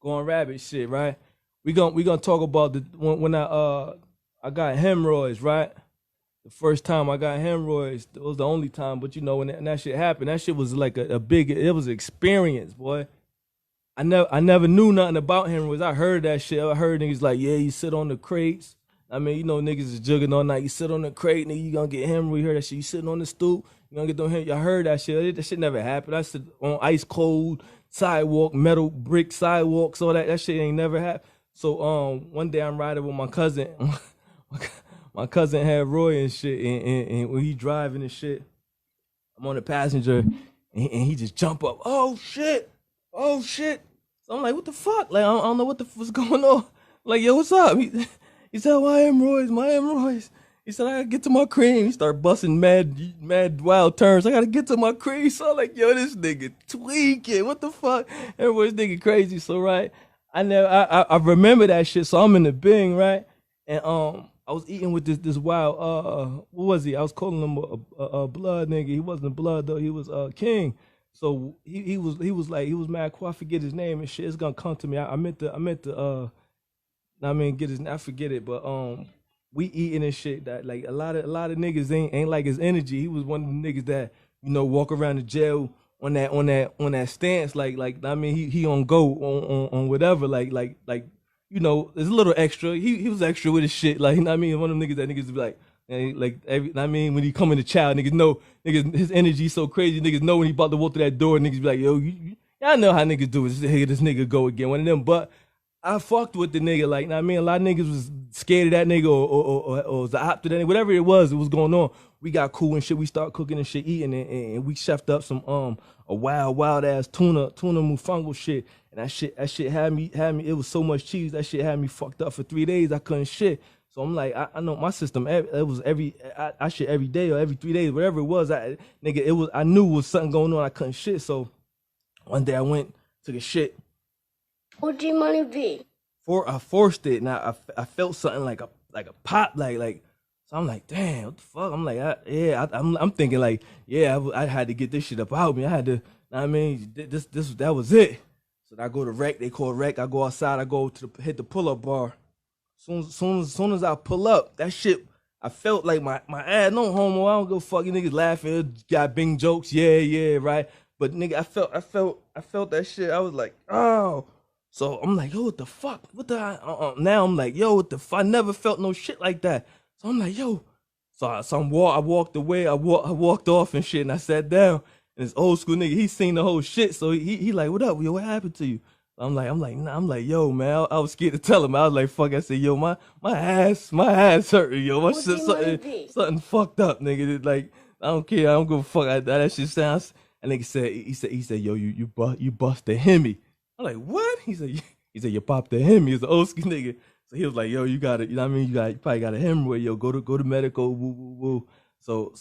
going rabbit shit, right? We gonna talk about the when I got hemorrhoids, right? The first time I got hemorrhoids, it was the only time. But you know, when that shit happened, that shit was like a big. It was an experience, boy. I never knew nothing about hemorrhoids. I heard that shit. I heard niggas like, yeah, you sit on the crates. I mean, you know, niggas is jugging all night. You sit on the crate, nigga, you gonna get hemorrhoids. You heard that shit. You sitting on the stoop, you gonna get them hemorrhoids. I heard that shit. That shit never happened. I sit on ice cold sidewalk, metal brick sidewalks, all that. That shit ain't never happened. So one day I'm riding with my cousin. My cousin had Roy and shit, and when he driving and shit, I'm on the passenger, and he just jump up. Oh shit! Oh shit! So I'm like, what the fuck? Like I don't know what the fuck's going on. Like, yo, what's up? He said, my hemorrhoids, my hemorrhoids. He said, I gotta get to my cream. He started busting mad wild turns. I gotta get to my cream. So I'm like, yo, this nigga tweaking. What the fuck? Everyone's nigga crazy. So right, I remember that shit. So I'm in the Bing, right? And I was eating with this wild what was he? I was calling him a blood nigga. He wasn't blood though. He was King. So he was mad cool. I forget his name and shit. It's gonna come to me. I meant to I mean get his I forget it, but we eating and shit that like a lot of niggas ain't like his energy. He was one of the niggas that, walk around the jail on that stance, like I mean he on go on whatever, there's a little extra. He was extra with his shit, like, you know what I mean, one of them niggas that niggas be like every, I mean, when he come in the child, niggas know, niggas his energy so crazy, niggas know when he about to walk through that door, niggas be like, yo, y'all know how niggas do it. Here this nigga go again, one of them. But I fucked with the nigga, like, I mean, a lot of niggas was scared of that nigga or was the op to that nigga, whatever it was going on. We got cool and shit. We start cooking and shit, eating, and we chefed up some a wild ass tuna mufungo shit, and that shit had me. It was so much cheese, that shit had me fucked up for 3 days. I couldn't shit. So I'm like, I know my system. It was I shit every day or every 3 days, whatever it was. I knew was something going on. I couldn't shit. So one day I went to the shit. What do you want to be? I forced it, and I felt something like a pop, like. So I'm like, damn, what the fuck? I'm like, I'm thinking like, yeah, I had to get this shit up out me. I had to, I mean, that was it. So I go to rec. They call rec. I go outside. I go to hit the pull up bar. Soon as I pull up, that shit, I felt like my ass, no homo. I don't go fucking niggas laughing. Got Bing jokes. Yeah, right. But nigga, I felt that shit. I was like, oh. So I'm like, yo, what the fuck? Now I'm like, yo, what the fuck? I never felt no shit like that. So I'm like, yo. So I walked away. I walked off and shit, and I sat down. And this old school nigga, he seen the whole shit. So he like, what up, yo? What happened to you? Nah, I'm like, yo, man. I was scared to tell him. I was like, fuck. I said, yo, my ass hurting, yo. My shit, something fucked up, nigga. Like, I don't care. I don't give a fuck. That shit sounds. And nigga said, he said, yo, you bust the Hemi. I'm like, what? He said, you popped the Hemi. He's an old school nigga. So he was like, yo, you got it. You know what I mean? You probably got a hemorrhoid. Yo, go to medical. Woo, woo, woo. So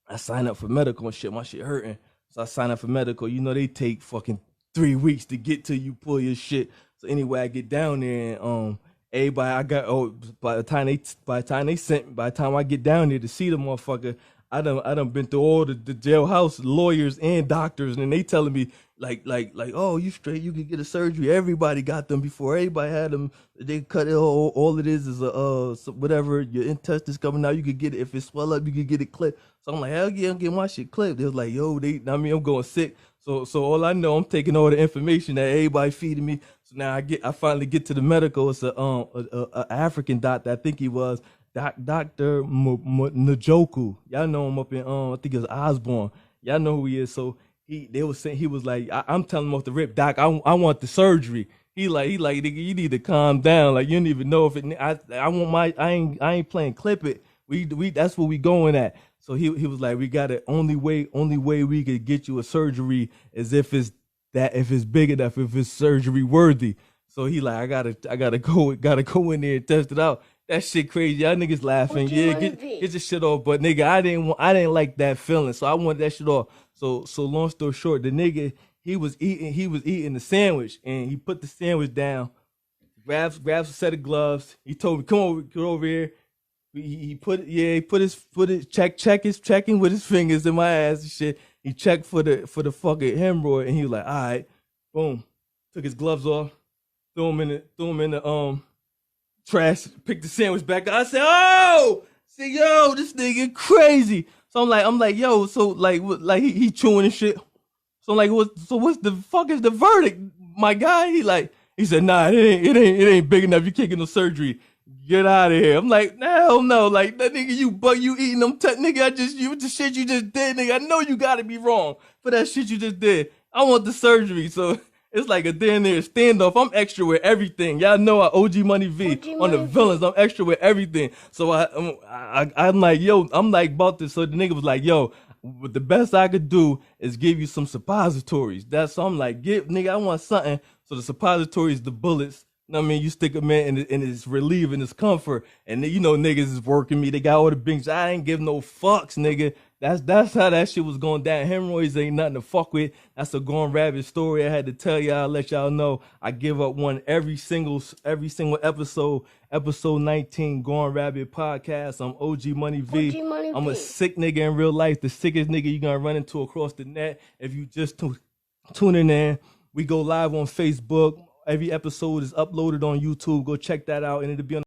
I signed up for medical and shit. My shit hurting. So I signed up for medical. You know, they take fucking 3 weeks to get to you pull your shit. So anyway, I get down there and everybody I got by the time I get down there to see the motherfucker, I done been through all the jailhouse lawyers and doctors, and they telling me like, oh, you straight, you could get a surgery. Everybody got them before. Everybody had them. They cut it. All it is whatever your intestines coming out. You could get it if it swell up. You could get it clipped. So I'm like, hell yeah, I'm getting my shit clipped. They was like, yo, I'm going sick. So all I know, I'm taking all the information that everybody feeding me. So now I finally get to the medical. It's a African doctor. I think he was. Dr. Njoku. Y'all know him up in I think it was Osborne. Y'all know who he is. So they was saying, he was like, I'm telling him off the rip, doc, I want the surgery. He like nigga, you need to calm down. Like, you don't even know if it. I want I ain't playing clip it. We that's what we going at. So he was like, we got it. Only way we could get you a surgery is if it's big enough, if it's surgery worthy. So he like, I gotta go in there and test it out. That shit crazy. Y'all niggas laughing. Yeah, get your shit off. But nigga, I didn't like that feeling. So I wanted that shit off. So long story short, the nigga, he was eating the sandwich, and he put the sandwich down, grabs a set of gloves. He told me, come over here. He put his checking with his fingers in my ass and shit. He checked for the fucking hemorrhoid, and he was like, all right, boom. took his gloves off, threw him in the trash, picked the sandwich back up. I said, "Oh, see, yo, this nigga crazy." So I'm like, yo, so like, like he chewing and shit. So I'm like, what's the fuck is the verdict, my guy? He said, nah, it ain't big enough. You can't get no surgery. Get out of here. I'm like, hell no, like that nigga, you eating them, nigga. The shit you just did, nigga. I know you gotta be wrong for that shit you just did. I want the surgery, so. It's like a damn near standoff. I'm extra with everything. Y'all know I OG Money V OG on the Money V. villains. I'm extra with everything. So I'm like, yo, I'm like about this. So the nigga was like, yo, what the best I could do is give you some suppositories. So I'm like, nigga, I want something. So the suppositories, the bullets. You know what I mean? You stick them in and it's relieving, it's comfort. And then, you know, niggas is working me. They got all the binks. I ain't give no fucks, nigga. That's how that shit was going down. Hemorrhoids ain't nothing to fuck with. That's a Gone Rabbit story. I had to tell y'all, let y'all know. I give up one every single episode. Episode 19, Gone Rabbit podcast. I'm OG Money V. OG Money I'm a V. sick nigga in real life. The sickest nigga you gonna run into across the net. If you just tuning in, we go live on Facebook. Every episode is uploaded on YouTube. Go check that out, and it'll be on